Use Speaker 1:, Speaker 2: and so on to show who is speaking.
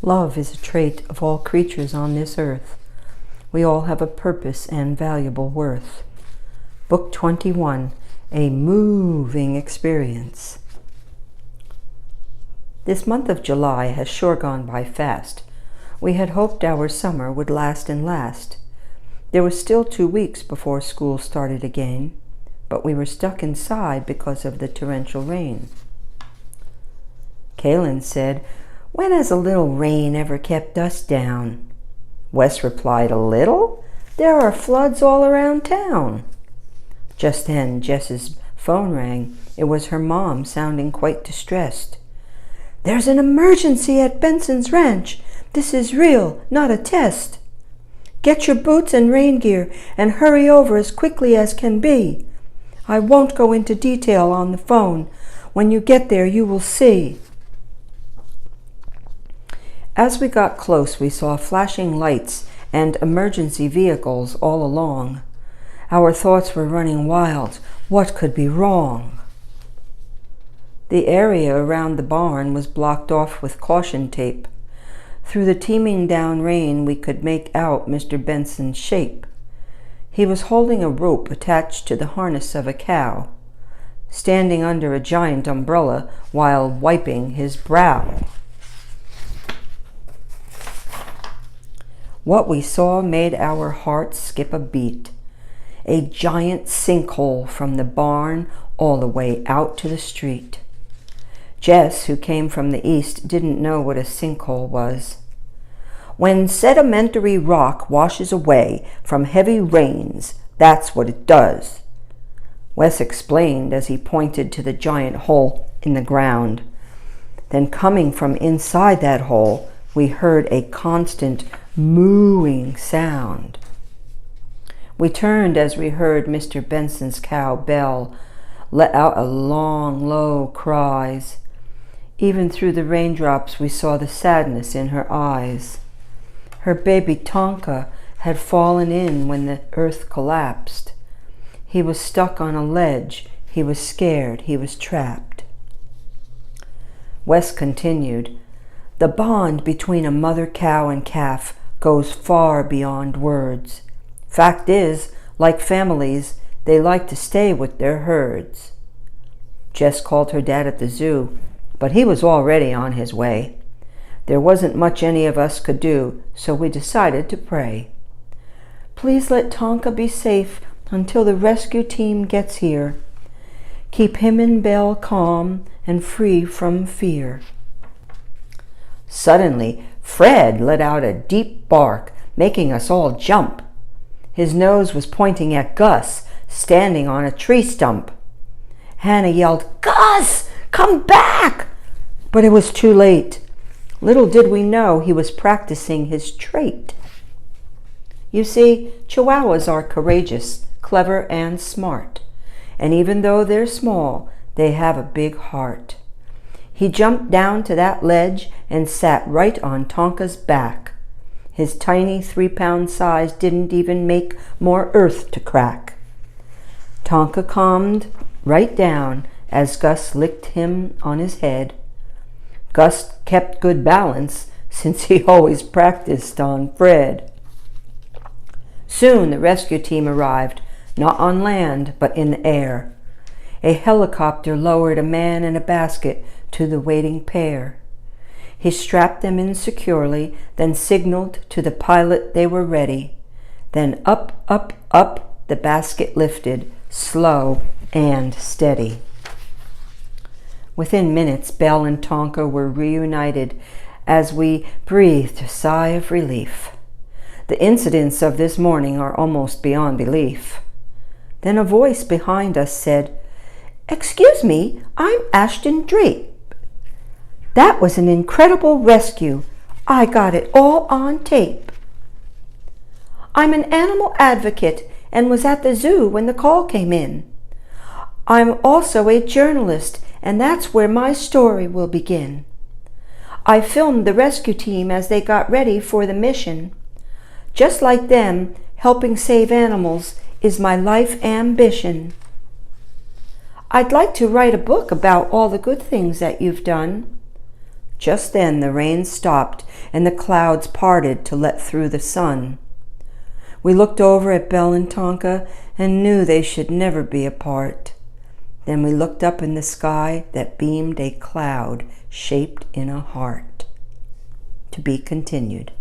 Speaker 1: Love is a trait of all creatures on this earth. We all have a purpose and valuable worth. Book 21, A Mooooo-ving Experience. This month of July has sure gone by fast. We had hoped our summer would last and last. There was still 2 weeks before school started again, but we were stuck inside because of the torrential rain. Kaylin said, "When has a little rain ever kept us down?" Wes replied, "A little? There are floods all around town." Just then, Jess's phone rang. It was her mom, sounding quite distressed. "There's an emergency at Benson's ranch. This is real, not a test. Get your boots and rain gear and hurry over as quickly as can be. I won't go into detail on the phone. When you get there, you will see." As we got close, we saw flashing lights and emergency vehicles all along. Our thoughts were running wild. What could be wrong? The area around the barn was blocked off with caution tape. Through the teeming down rain, we could make out Mr. Benson's shape. He was holding a rope attached to the harness of a cow, standing under a giant umbrella while wiping his brow. What we saw made our hearts skip a beat. A giant sinkhole from the barn all the way out to the street. Jess, who came from the east, didn't know what a sinkhole was. "When sedimentary rock washes away from heavy rains, that's what it does," Wes explained as he pointed to the giant hole in the ground. Then coming from inside that hole, we heard a constant mooing sound. We turned as we heard Mr. Benson's cow Belle let out a long, low cries. Even through the raindrops, we saw the sadness in her eyes. Her baby Tonka had fallen in when the earth collapsed. He was stuck on a ledge. He was scared. He was trapped. Wes continued, "The bond between a mother cow and calf goes far beyond words. Fact is, like families, they like to stay with their herds." Jess called her dad at the zoo, but he was already on his way. There wasn't much any of us could do, so we decided to pray. "Please let Tonka be safe until the rescue team gets here. Keep him and Belle calm and free from fear." Suddenly, Fred let out a deep bark, making us all jump. His nose was pointing at Gus, standing on a tree stump. Hannah yelled, "Gus, come back!" But it was too late. Little did we know he was practicing his trait. You see, Chihuahuas are courageous, clever, and smart. And even though they're small, they have a big heart. He jumped down to that ledge and sat right on Tonka's back. His tiny 3-pound size didn't even make more earth to crack. Tonka calmed right down as Gus licked him on his head. Gus kept good balance since he always practiced on Fred. Soon the rescue team arrived, not on land but in the air. A helicopter lowered a man in a basket to the waiting pair. He strapped them in securely, then signaled to the pilot they were ready. Then up, up, up the basket lifted, slow and steady. Within minutes, Belle and Tonka were reunited as we breathed a sigh of relief. The incidents of this morning are almost beyond belief. Then a voice behind us said, "Excuse me, I'm Ashton Drake. That was an incredible rescue. I got it all on tape. I'm an animal advocate and was at the zoo when the call came in. I'm also a journalist, and that's where my story will begin. I filmed the rescue team as they got ready for the mission. Just like them, helping save animals is my life ambition. I'd like to write a book about all the good things that you've done. Just then the rain stopped and the clouds parted to let through the sun. We looked over at Belle and Tonka and knew they should never be apart. Then we looked up in the sky that beamed a cloud shaped in a heart. To be continued.